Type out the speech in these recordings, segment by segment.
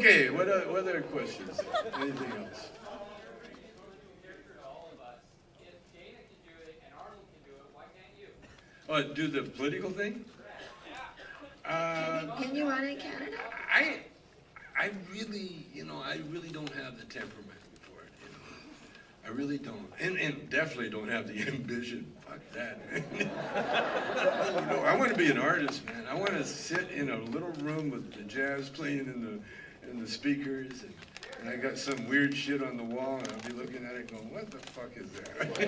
Okay, what other questions? Anything else? Oh, do the political thing? Can you run in Canada? I really, I really don't have the temperament for it. I really don't, and definitely don't have the ambition. Fuck that. I want to be an artist, man. I want to sit in a little room with the jazz playing in the speakers, and I got some weird shit on the wall, and I'll be looking at it going, "What the fuck is that?"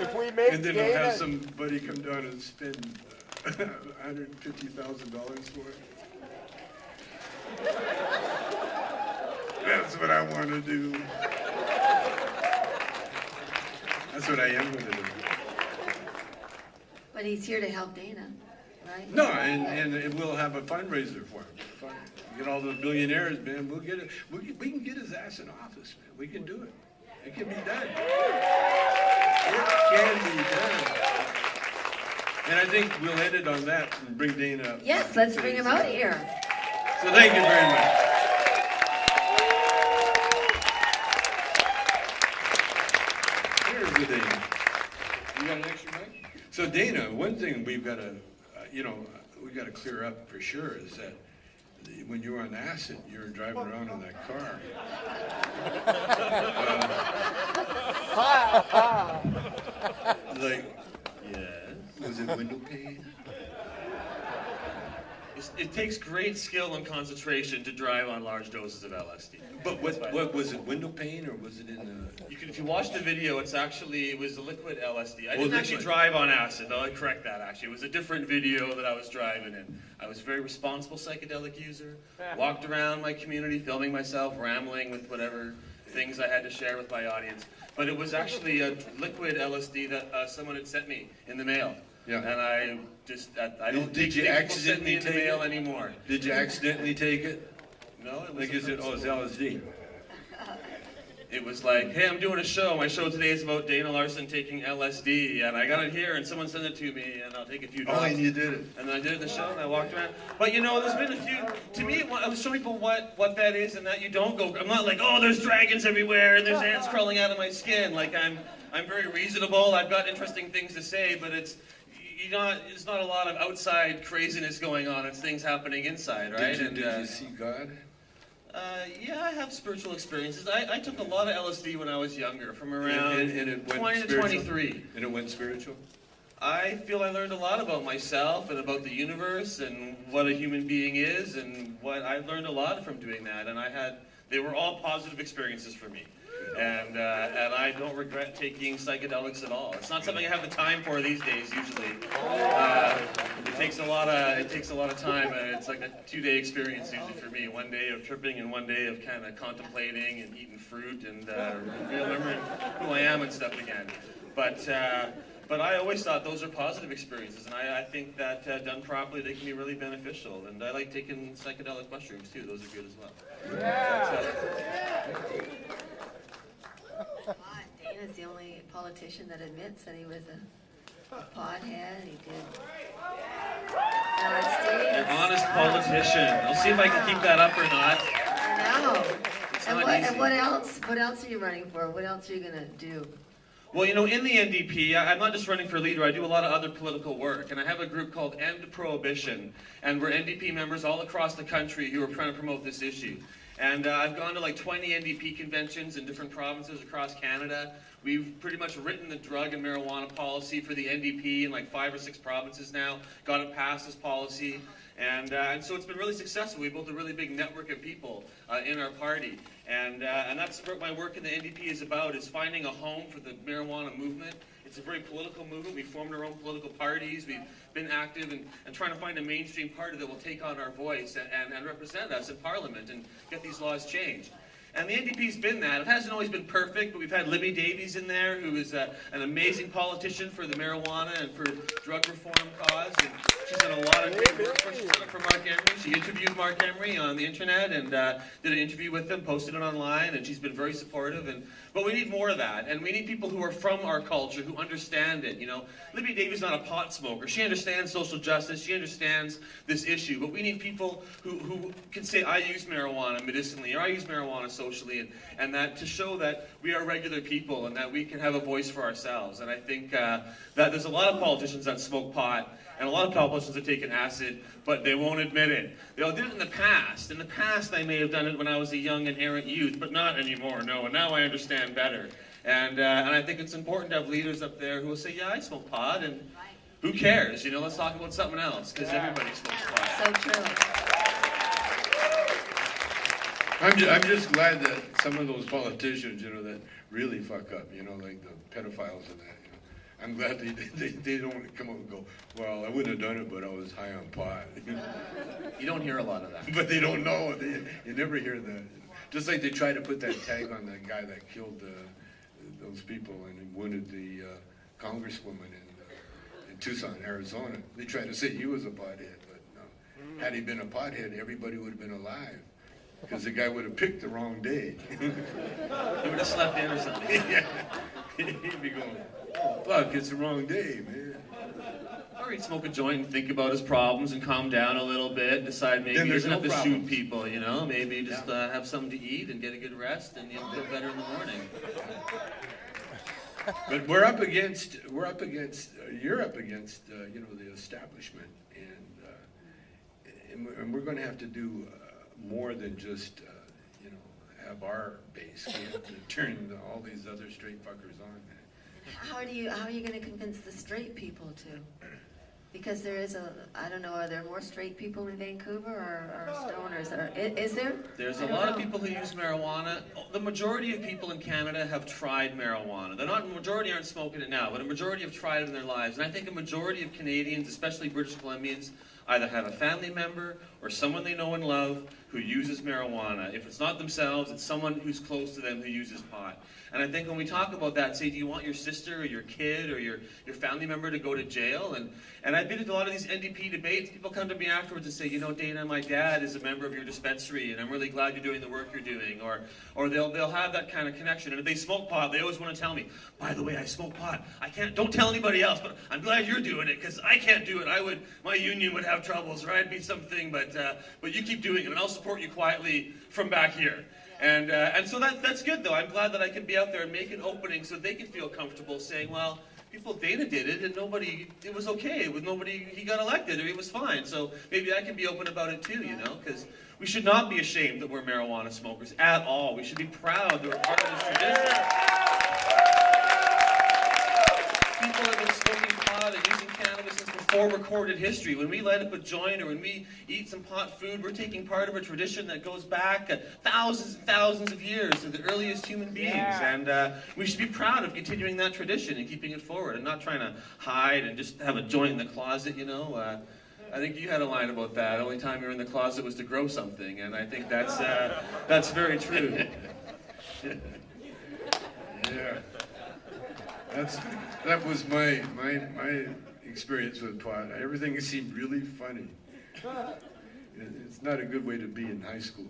If we make and then Dana... I'll have somebody come down and spend $150,000 for it. That's what I want to do. That's what I am going to do. But he's here to help Dana, right? No, and we'll have a fundraiser for him. Get all the billionaires, man. We'll get it. We can get his ass in office, man. We can do it. It can be done. It can be done. And I think we'll end it on that and bring Dana up. Yes, let's bring him out here. So thank you very much. Here's the Dana. You got an extra mic? So Dana, one thing we've got to, we've got to clear up for sure is that when you were on acid, you were driving around in that car. Like, yes. Was it window pane? It takes great skill and concentration to drive on large doses of LSD. But what was it? Window pane, or was it in the? If you watch the video, it was a liquid LSD. I didn't liquid. actually drive on acid. I'll correct that. Actually, it was a different video that I was driving in. I was a very responsible psychedelic user. Walked around my community, filming myself, rambling with whatever things I had to share with my audience. But it was actually a liquid LSD that someone had sent me in the mail. Yeah. And I don't think people send me in the mail anymore. Did you accidentally take it? No, it was. It's LSD. It was like, hey, I'm doing a show. My show today is about Dana Larsen taking LSD, and I got it here, and someone sent it to me, and I'll take a few drops. Oh, and you did it. And then I did it in the show, and I walked around. But there's been a few. To me, I was showing people what that is, and that you don't go. I'm not like, oh, there's dragons everywhere, and there's ants crawling out of my skin. Like I'm very reasonable. I've got interesting things to say, but it's not a lot of outside craziness going on. It's things happening inside, right? Did you see God? Yeah, I have spiritual experiences. I took a lot of LSD when I was younger, from around and it went 20 to 23. And it went spiritual? I feel I learned a lot about myself and about the universe and what a human being is, and I learned a lot from doing that. And they were all positive experiences for me. And I don't regret taking psychedelics at all. It's not something I have the time for these days. Usually, it takes a lot of time. It's like a 2-day experience usually for me. 1 day of tripping and 1 day of kind of contemplating and eating fruit and remembering who I am and stuff again. But I always thought those are positive experiences, and I think that done properly, they can be really beneficial. And I like taking psychedelic mushrooms too; those are good as well. Yeah. Dana's the only politician that admits that he was a pothead. He did LSD. An honest politician. I'll see if I can keep that up or not. I know. It's And not what, easy. and what else? What else are you running for? What else are you gonna do? Well, in the NDP, I'm not just running for leader, I do a lot of other political work, and I have a group called End Prohibition, and we're NDP members all across the country who are trying to promote this issue. And I've gone to like 20 NDP conventions in different provinces across Canada. We've pretty much written the drug and marijuana policy for the NDP in like 5 or 6 provinces now, got it passed as policy, and so it's been really successful. We built a really big network of people in our party, and that's what my work in the NDP is about, is finding a home for the marijuana movement. It's a very political movement. We formed our own political parties. We've been active and trying to find a mainstream party that will take on our voice and represent us in Parliament and get these laws changed. And the NDP's been that. It hasn't always been perfect, but we've had Libby Davies in there, who is an amazing politician for the marijuana and for drug reform cause. And She's done a lot of great work for us. She's done it for Mark Emery. She interviewed Mark Emery on the internet and did an interview with him, posted it online, and she's been very supportive. But we need more of that, and we need people who are from our culture, who understand it. You know, Libby Davies is not a pot smoker. She understands social justice. She understands this issue. But we need people who can say, I use marijuana medicinally, or I use marijuana socially, and that to show that we are regular people and that we can have a voice for ourselves. And I think that there's a lot of politicians that smoke pot, and a lot of politicians have taken acid, but they won't admit it. They all did it in the past. In the past, I may have done it when I was a young and errant youth, but not anymore, no. And now I understand better. And I think it's important to have leaders up there who will say, yeah, I smoke pot, and who cares? You know, let's talk about something else, because everybody smokes pot. So true. I'm just glad that some of those politicians, you know, that really fuck up, you know, like the pedophiles and that. I'm glad they don't come up and go, well, I wouldn't have done it, but I was high on pot. You don't hear a lot of that. But they don't know. You never hear that. Just like they try to put that tag on that guy that killed those people and wounded the congresswoman in Tucson, Arizona. They tried to say he was a pothead, but no. Had he been a pothead, everybody would have been alive. Because the guy would have picked the wrong day. He would have slept in or something. Yeah. He'd be going, oh, fuck, it's the wrong day, man. Or he'd smoke a joint and think about his problems and calm down a little bit, decide maybe he doesn't have to shoot people, you know, maybe just have something to eat and get a good rest and you'll feel better in the morning. But you're up against, you know, the establishment, and we're going to have to do more than just, you know, have our base. We have to turn all these other straight fuckers on. How are you going to convince the straight people to? Because there is I don't know, are there more straight people in Vancouver or stoners? Is there? There's a lot of people who use marijuana. The majority of people in Canada have tried marijuana. The majority aren't smoking it now, but a majority have tried it in their lives. And I think a majority of Canadians, especially British Columbians, either have a family member or someone they know and love who uses marijuana. If it's not themselves, it's someone who's close to them who uses pot. And I think when we talk about that, say, do you want your sister or your kid or your family member to go to jail? And I've been at a lot of these NDP debates. People come to me afterwards and say, you know, Dana, my dad is a member of your dispensary, and I'm really glad you're doing the work you're doing. Or they'll have that kind of connection. And if they smoke pot, they always want to tell me, by the way, I smoke pot. Don't tell anybody else, but I'm glad you're doing it, because I can't do it. My union would have troubles, or I'd be something, but you keep doing it, and I'll support you quietly from back here. And so that's good, though. I'm glad that I can be out there and make an opening so they can feel comfortable saying, well, Dana did it, and it was okay. He got elected, or he was fine. So maybe I can be open about it too, you know, because we should not be ashamed that we're marijuana smokers at all. We should be proud that we're part of this tradition. People have been smoking pot and using cannabis since before recorded history. When we light up a joint or when we eat some pot food, we're taking part of a tradition that goes back thousands and thousands of years to the earliest human beings. And we should be proud of continuing that tradition and keeping it forward and not trying to hide and just have a joint in the closet, you know. I think you had a line about that. The only time you were in the closet was to grow something, and I think that's very true. Yeah. That was my experience with pot. Everything seemed really funny. It's not a good way to be in high school.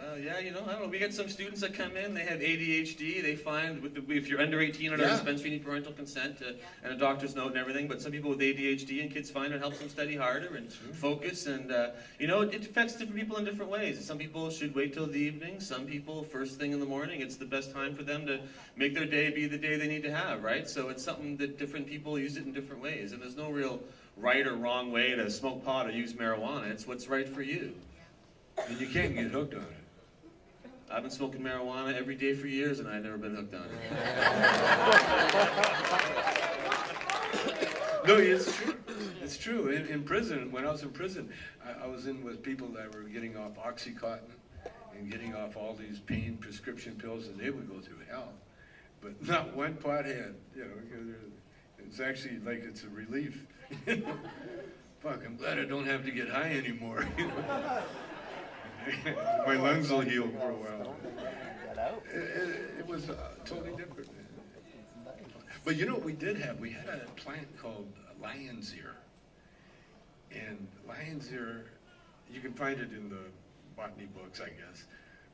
Well, yeah, you know, I don't know. We get some students that come in, they have ADHD. They find, if you're under 18 at our dispensary, you need parental consent and a doctor's note and everything. But some people with ADHD and kids find it helps them study harder and focus. And, you know, it affects different people in different ways. Some people should wait till the evening. Some people, first thing in the morning, it's the best time for them to make their day be the day they need to have, right? So it's something that different people use it in different ways. And there's no real right or wrong way to smoke pot or use marijuana. It's what's right for you. And you can't get hooked on it. I've been smoking marijuana every day for years, and I've never been hooked on it. No, it's true. It's true. In prison, when I was in prison, I was in with people that were getting off Oxycontin and getting off all these pain prescription pills, and they would go through hell. But not one pothead, you know. It's actually like it's a relief. Fuck, I'm glad I don't have to get high anymore. My lungs will heal for a while. It was totally different. But you know what we did have? We had a plant called lion's ear. And lion's ear, you can find it in the botany books, I guess,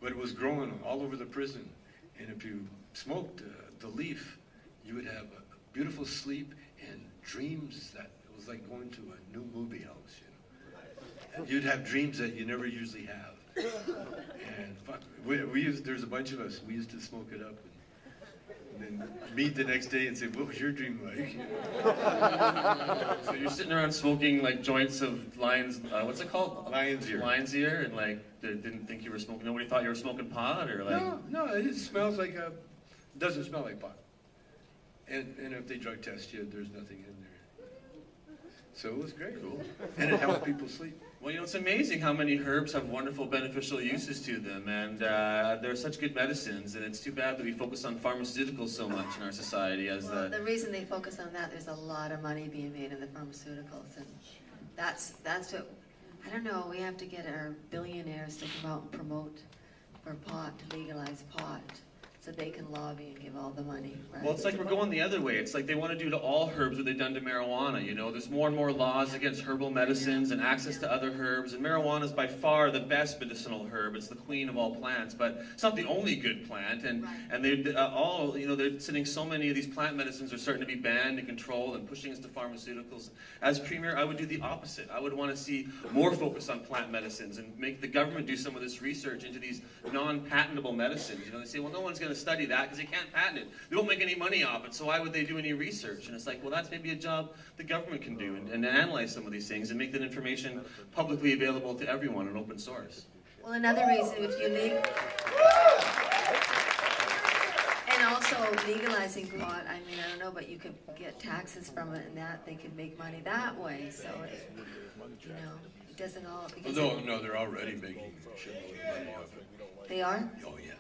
but it was growing all over the prison. And if you smoked the leaf, you would have a beautiful sleep and dreams that it was like going to a new movie house, you know. You'd have dreams that you never usually have. And fuck, there's a bunch of us, we used to smoke it up and then meet the next day and say, what was your dream like? So you're sitting around smoking like joints of lion's, what's it called? Lion's ear. Lion's ear, and like they didn't think you were smoking. Nobody thought you were smoking pot, or like. No, it smells like doesn't smell like pot. And if they drug test you, there's nothing in there. So it was great. Cool. And it helped people sleep. Well, you know, it's amazing how many herbs have wonderful beneficial uses to them, and they're such good medicines, and it's too bad that we focus on pharmaceuticals so much in our society. The reason they focus on that, there's a lot of money being made in the pharmaceuticals, and that's what, I don't know, we have to get our billionaires to come out and promote for pot, to legalize pot, so they can lobby and give all the money, right? Well, it's like we're going the other way. It's like they want to do to all herbs what they've done to marijuana, you know. There's more and more laws against herbal medicines and access to other herbs, and marijuana is by far the best medicinal herb. It's the queen of all plants, but it's not the only good plant, and they they're sitting, so many of these plant medicines are starting to be banned and controlled and pushing us to pharmaceuticals. As Premier, I would do the opposite. I would want to see more focus on plant medicines and make the government do some of this research into these non-patentable medicines. You know, they say, well, no one's going to study that because they can't patent it. They don't make any money off it, so why would they do any research? And it's like, well, that's maybe a job the government can do, and analyze some of these things and make that information publicly available to everyone in open source. Well, another reason, if you and also legalizing pot, I mean, I don't know, but you could get taxes from it, and that they could make money that way. So, you know, it doesn't all. No, they're already making shitload of money off it. They are? Oh yeah.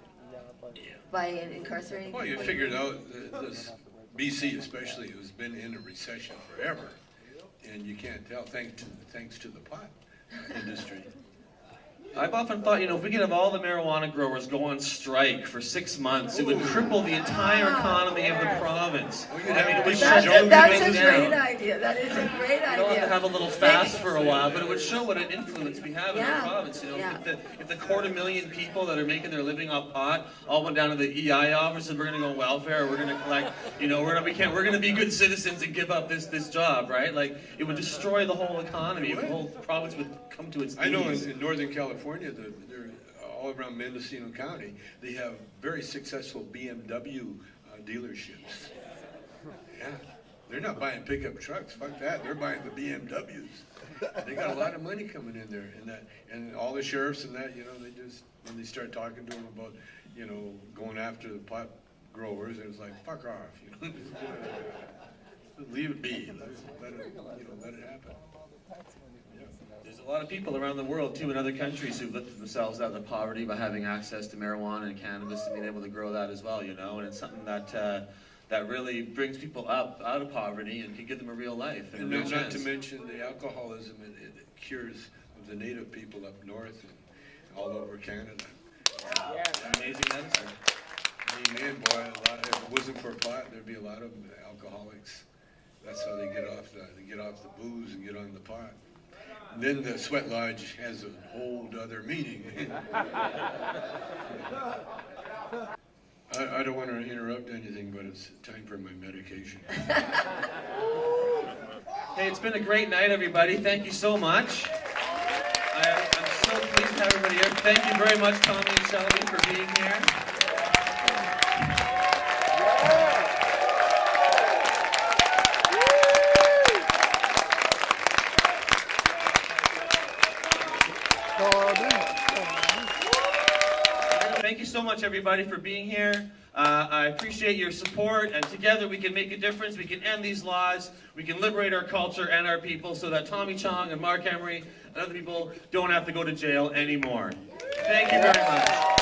By incarcerating Well, you people? figured out that this BC especially has been in a recession forever, and you can't tell thanks to the pot industry. I've often thought, you know, if we could have all the marijuana growers go on strike for 6 months, it would cripple the entire economy of the province. Well, it would That's a great idea. That is a great idea. You don't have to have a little fast for a while, but it would show what an influence we have in the province. You know, if the 250,000 people that are making their living off pot all went down to the EI office and we're going to go welfare, we're going to collect, you know, we're going to be good citizens and give up this job, right? Like, it would destroy the whole economy. The whole province would come to its knees. I know in Northern California, they're all around Mendocino County, they have very successful BMW dealerships. Yeah, they're not buying pickup trucks. Fuck that. They're buying the BMWs. They got a lot of money coming in there, and all the sheriffs and that, you know, they just, when they start talking to them about, you know, going after the pot growers, it's like, fuck off, you know. Leave it be. Let it happen. There's a lot of people around the world, too, in other countries who've lifted themselves out of poverty by having access to marijuana and cannabis and being able to grow that as well, you know, and it's something that that really brings people up out of poverty and can give them a real life. And not to mention the alcoholism and cures of the native people up north and all over Canada. Amazing medicine. I mean, man, boy, if it wasn't for pot, there'd be a lot of alcoholics. That's how they get off the booze and get on the pot. And then the sweat lodge has a whole other meaning. I don't want to interrupt anything, but it's time for my medication. Hey, it's been a great night, everybody. Thank you so much. I'm so pleased to have everybody here. Thank you very much, Tommy and Shelby, for being here. Thank you so much, everybody, for being here. I appreciate your support, and together we can make a difference. We can end these laws. We can liberate our culture and our people so that Tommy Chong and Mark Emery and other people don't have to go to jail anymore. Thank you very much.